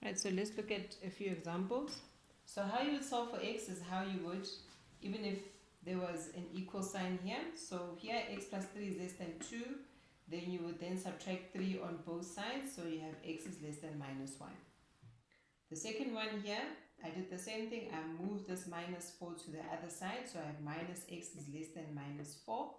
Right, so let's look at a few examples. So how you would solve for x is how you would, even if there was an equal sign here. So here x plus 3 is less than 2. Then you would then subtract 3 on both sides. So you have x is less than minus 1. The second one here, I did the same thing. I moved this minus 4 to the other side. So I have minus x is less than minus 4.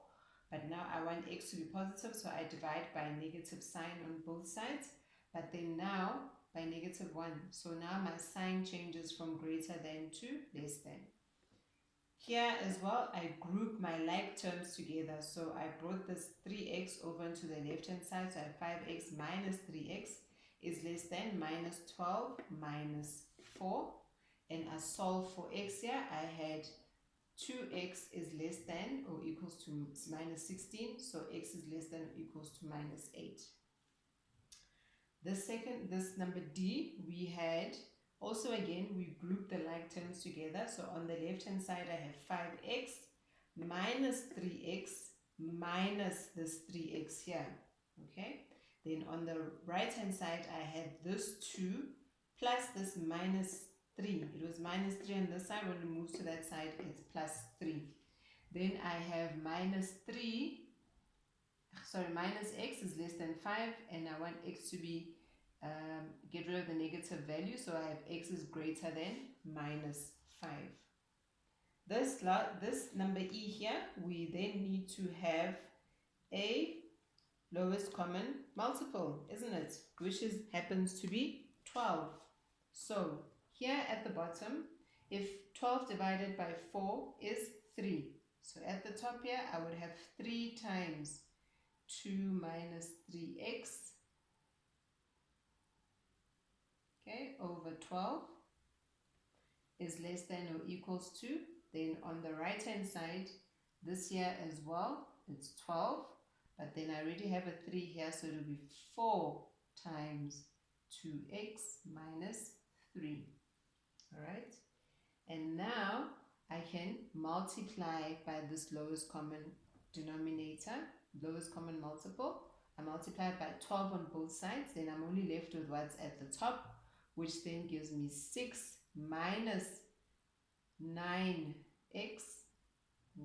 But now I want x to be positive. So I divide by a negative sign on both sides. But then now by negative 1. So now my sign changes from greater than to less than. Here as well, I group my like terms together. So I brought this 3x over to the left hand side. So I have 5x minus 3x is less than minus 12 minus 4. And I solve for x here. I had 2x is less than or equals to minus 16. So x is less than or equals to minus 8. This number D, we had also again, we group the like terms together. So on the left hand side, I have 5x minus 3x minus this 3x here. Okay. Then on the right hand side, I had this 2 plus this minus 3. It was minus 3 on this side. When it moves to that side, it's plus 3. Then I have minus x is less than 5, and I want x to be get rid of the negative value, so I have x is greater than minus 5. This number e here, we then need to have a lowest common multiple, isn't it? Which happens to be 12. So here at the bottom, if 12 divided by 4 is 3. So at the top here, I would have 3 times 2 minus 3x, okay, over 12 is less than or equals to. Then on the right hand side, this here as well, it's 12. But then I already have a 3 here, so it will be 4 times 2x minus 3. Alright? And now I can multiply by this lowest common denominator, lowest common multiple. I multiply by 12 on both sides, then I'm only left with what's at the top, which then gives me 6 minus 9x,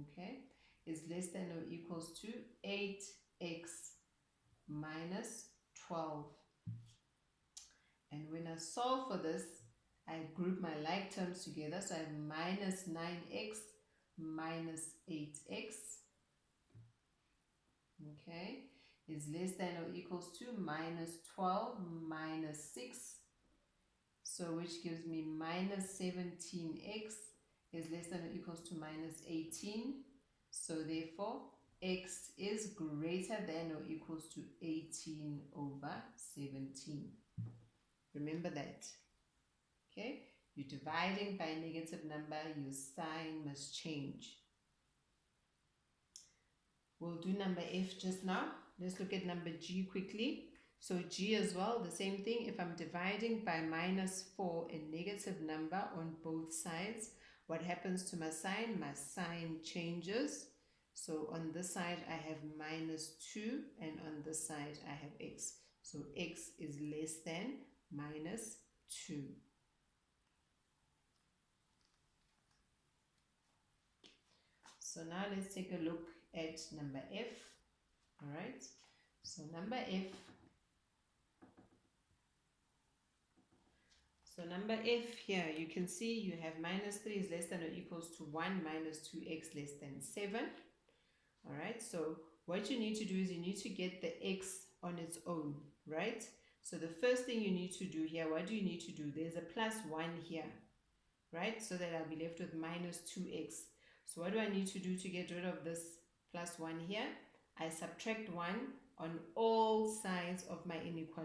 okay, is less than or equals to 8x minus 12. And when I solve for this, I group my like terms together. So I have minus 9x minus 8x, okay, is less than or equals to minus 12 minus 6. So which gives me minus 17x is less than or equals to minus 18. So therefore, x is greater than or equals to 18 over 17. Remember that. Okay? You're dividing by a negative number, your sign must change. We'll do number F just now. Let's look at number G quickly. So G as well, the same thing. If I'm dividing by minus 4, a negative number on both sides, what happens to my sign? My sign changes. So on this side, I have minus 2, and on this side, I have x. So x is less than minus 2. So now let's take a look at number F. All right. So number F. So number F here, you can see you have minus 3 is less than or equals to 1 minus 2x less than 7. All right, so what you need to do is you need to get the x on its own, right? So the first thing you need to do here, what do you need to do? There's a plus 1 here, right? So that I'll be left with minus 2x. So what do I need to do to get rid of this plus 1 here? I subtract 1 on all sides of my inequality.